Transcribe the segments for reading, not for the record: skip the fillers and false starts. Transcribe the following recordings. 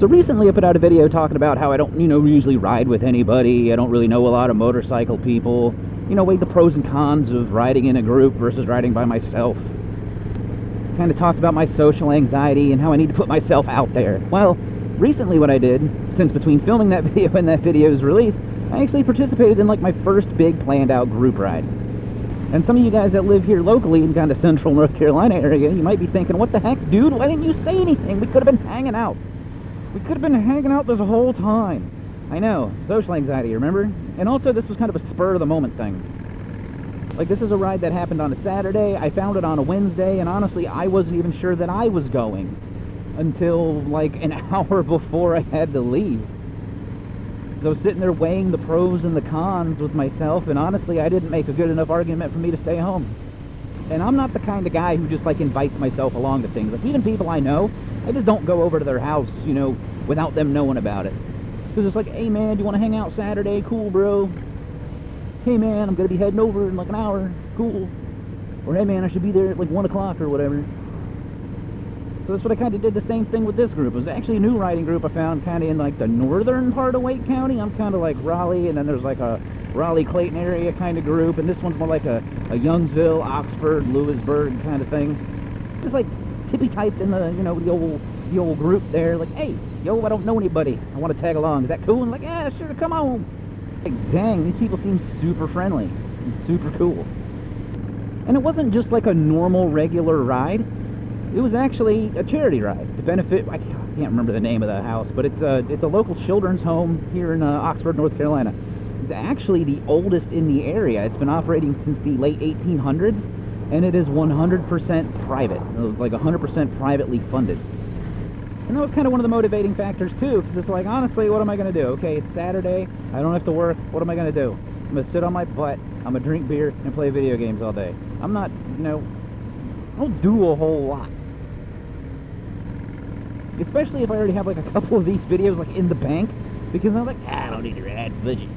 So recently I put out a video talking about how I don't, usually ride with anybody. I don't really know a lot of motorcycle people. Weigh the pros and cons of riding in a group versus riding by myself. Kind of talked about my social anxiety and how I need to put myself out there. Well, recently what I did, since between filming that video and that video's release, I actually participated in my first big planned out group ride. And some of you guys that live here locally in kind of central North Carolina area, you might be thinking, what the heck, dude? Why didn't you say anything? We could have been hanging out. We could have been hanging out this whole time. I know, social anxiety, remember? And also, this was kind of a spur-of-the-moment thing. This is a ride that happened on a Saturday. I found it on a Wednesday, and honestly, I wasn't even sure that I was going until, an hour before I had to leave. So I was sitting there weighing the pros and the cons with myself, and honestly, I didn't make a good enough argument for me to stay home. And I'm not the kind of guy who just, invites myself along to things. Even people I know, I just don't go over to their house, without them knowing about it. Because it's hey, man, do you want to hang out Saturday? Cool, bro. Hey, man, I'm going to be heading over in an hour. Cool. Or, hey, man, I should be there at 1 o'clock or whatever. So that's what I kind of did the same thing with this group. It was actually a new riding group I found kind of in the northern part of Wake County. I'm kind of Raleigh, and then there's a Raleigh-Clayton area kind of group, and this one's more a Youngsville, Oxford, Lewisburg kind of thing. Just tippy-typed in the, the old group there. Hey, yo, I don't know anybody. I want to tag along. Is that cool? And yeah, sure, come on. Dang, these people seem super friendly and super cool. And it wasn't just a normal, regular ride. It was actually a charity ride to benefit, I can't remember the name of the house, but it's a local children's home here in Oxford, North Carolina. It's actually the oldest in the area. It's been operating since the late 1800s, and it is 100% private, 100% privately funded. And that was kind of one of the motivating factors too, because it's honestly, what am I going to do? Okay, it's Saturday, I don't have to work, what am I going to do? I'm going to sit on my butt, I'm going to drink beer, and play video games all day. I'm not, I don't do a whole lot. Especially if I already have a couple of these videos in the bank, because I'm I don't need to ride fudgy.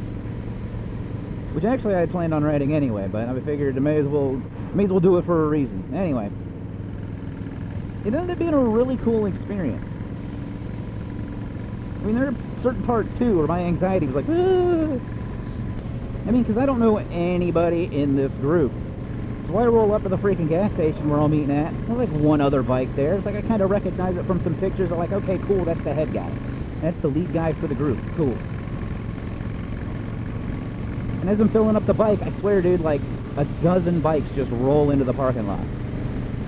Which actually I had planned on writing anyway, but I figured I may as well do it for a reason. Anyway, it ended up being a really cool experience. There are certain parts too where my anxiety was ah. Because I don't know anybody in this group. So I roll up to the freaking gas station we're all meeting at. There's one other bike there. It's I kind of recognize it from some pictures. I'm okay, cool, that's the head guy. That's the lead guy for the group. Cool. And as I'm filling up the bike, I swear, dude, a dozen bikes just roll into the parking lot.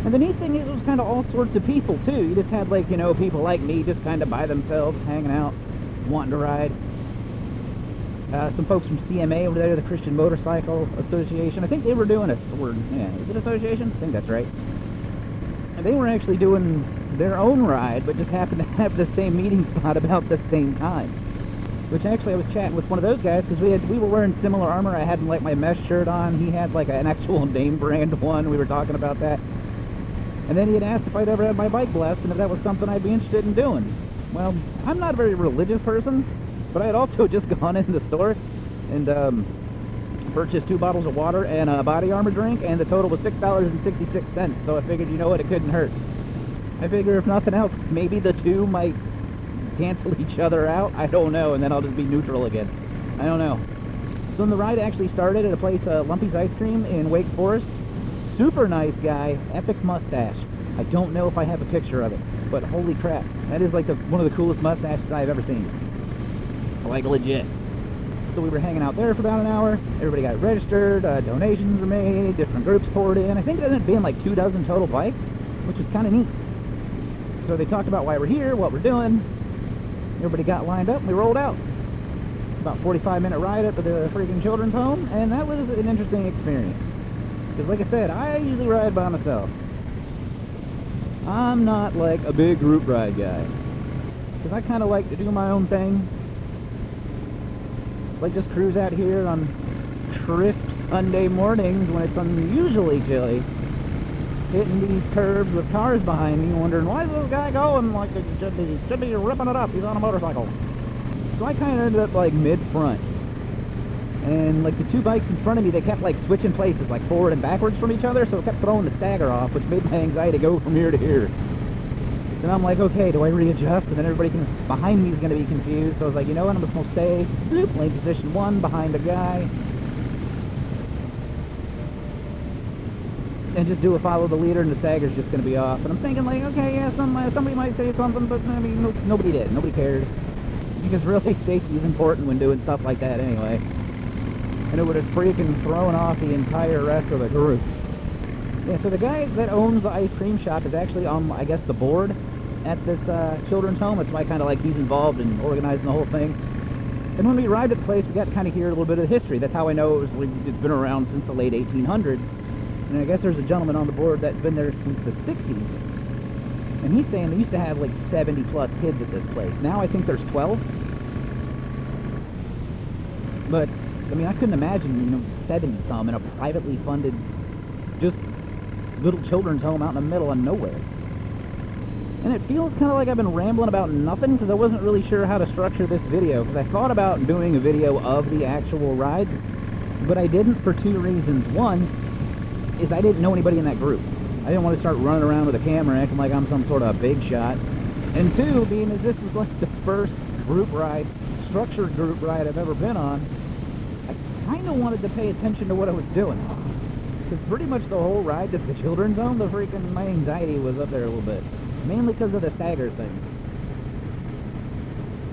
And the neat thing is, it was kind of all sorts of people, too. You just had, people like me just kind of by themselves, hanging out, wanting to ride. Some folks from CMA over there, the Christian Motorcycle Association. I think they were doing a sword. Yeah, is it association? I think that's right. And they were actually doing their own ride, but just happened to have the same meeting spot about the same time. Which actually, I was chatting with one of those guys because we were wearing similar armor. I had my mesh shirt on. He had an actual name brand one. We were talking about that. And then he had asked if I'd ever had my bike blessed and if that was something I'd be interested in doing. Well, I'm not a very religious person, but I had also just gone in the store and purchased 2 bottles of water and a body armor drink, and the total was $6.66. So I figured, you know what, it couldn't hurt. I figure if nothing else, maybe the two might cancel each other out. I don't know, and then I'll just be neutral again. I don't know. So then the ride actually started at a place, Lumpy's Ice Cream in Wake Forest. Super nice guy, epic mustache. I don't know if I have a picture of it, but holy crap, that is one of the coolest mustaches I've ever seen. Legit. So we were hanging out there for about an hour. Everybody got registered, donations were made, different groups poured in. I think it ended up being 2 dozen total bikes, which was kind of neat. So they talked about why we're here, what we're doing. Everybody got lined up and we rolled out. About 45-minute ride up to the freaking children's home, and that was an interesting experience. Because like I said, I usually ride by myself. I'm not a big group ride guy. Because I kind of like to do my own thing. Just cruise out here on crisp Sunday mornings when it's unusually chilly. Hitting these curves with cars behind me, wondering, why is this guy going it should be ripping it up? He's on a motorcycle. So I kind of ended up mid-front. And the 2 bikes in front of me, they kept switching places, forward and backwards from each other, so it kept throwing the stagger off, which made my anxiety go from here to here. So And I'm like, okay, do I readjust? And then everybody behind me is going to be confused. So I was like, you know what? I'm just going to stay lane position 1 behind a guy. And just do a follow the leader, and the stagger's just going to be off. And I'm thinking like, okay, yeah, somebody might say something, but I mean, nobody did. Nobody cared. Because really, safety is important when doing stuff like that anyway. And it would have freaking thrown off the entire rest of the group. Yeah, so the guy that owns the ice cream shop is actually on, I guess, the board at this children's home. It's why kind of like he's involved in organizing the whole thing. And when we arrived at the place, we got to kind of hear a little bit of the history. That's how I know it's been around since the late 1800s. And I guess there's a gentleman on the board that's been there since the 60s. And he's saying they used to have like 70 plus kids at this place. Now I think there's 12. But, I mean, I couldn't imagine, 70 some in a privately funded, just little children's home out in the middle of nowhere. And it feels kind of like I've been rambling about nothing because I wasn't really sure how to structure this video. Because I thought about doing a video of the actual ride, but I didn't for 2 reasons. One is I didn't know anybody in that group. I didn't want to start running around with a camera acting like I'm some sort of big shot. And 2, being as this is like the first group ride, structured group ride I've ever been on, I kind of wanted to pay attention to what I was doing. Because pretty much the whole ride to the children's home, my anxiety was up there a little bit. Mainly because of the stagger thing.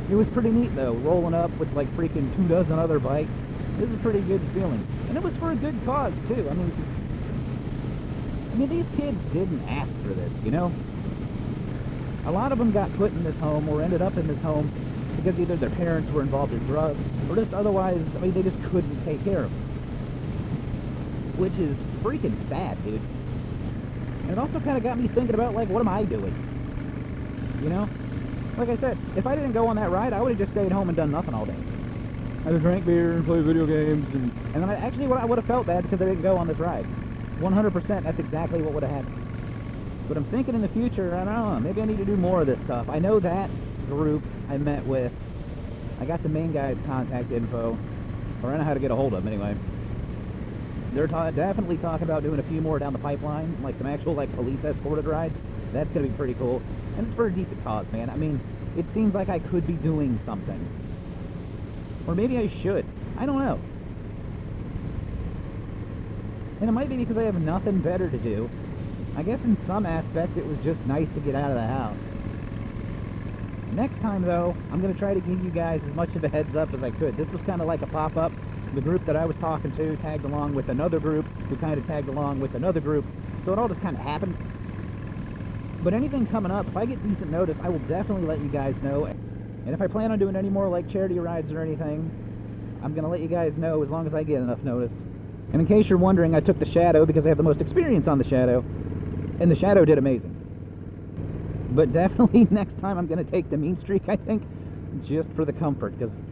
It was pretty neat though, rolling up with like freaking 24 other bikes. This is a pretty good feeling. And it was for a good cause too. I mean, these kids didn't ask for this, A lot of them got put in this home or ended up in this home because either their parents were involved in drugs or just otherwise, they just couldn't take care of them. Which is freaking sad, dude. And it also kind of got me thinking about, like, what am I doing? Like I said, if I didn't go on that ride, I would have just stayed home and done nothing all day. I would have drank beer and played video games. And then I would have felt bad because I didn't go on this ride. 100%, that's exactly what would have happened. But I'm thinking in the future, I don't know, maybe I need to do more of this stuff. I know that group I met with, I got the main guy's contact info, or I know how to get a hold of him anyway. They're definitely talking about doing a few more down the pipeline, like some actual police escorted rides. That's going to be pretty cool. And it's for a decent cause, man. I mean, it seems like I could be doing something. Or maybe I should. I don't know. And it might be because I have nothing better to do. I guess in some aspect it was just nice to get out of the house. Next time, though, I'm going to try to give you guys as much of a heads up as I could. This was kind of like a pop-up. The group that I was talking to tagged along with another group who kind of tagged along with another group. So it all just kind of happened. But anything coming up, if I get decent notice, I will definitely let you guys know. And if I plan on doing any more charity rides or anything, I'm going to let you guys know as long as I get enough notice. And in case you're wondering, I took the Shadow because I have the most experience on the Shadow. And the Shadow did amazing. But definitely next time I'm going to take the Mean Streak, I think, just for the comfort. Because,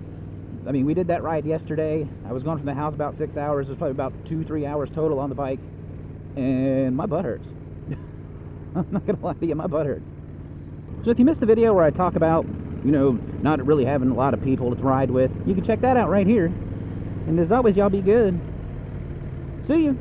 we did that ride yesterday. I was gone from the house about 6 hours. It was probably about 2-3 hours total on the bike. And my butt hurts. I'm not going to lie to you, my butt hurts. So if you missed the video where I talk about, not really having a lot of people to ride with, you can check that out right here. And as always, y'all be good. See you.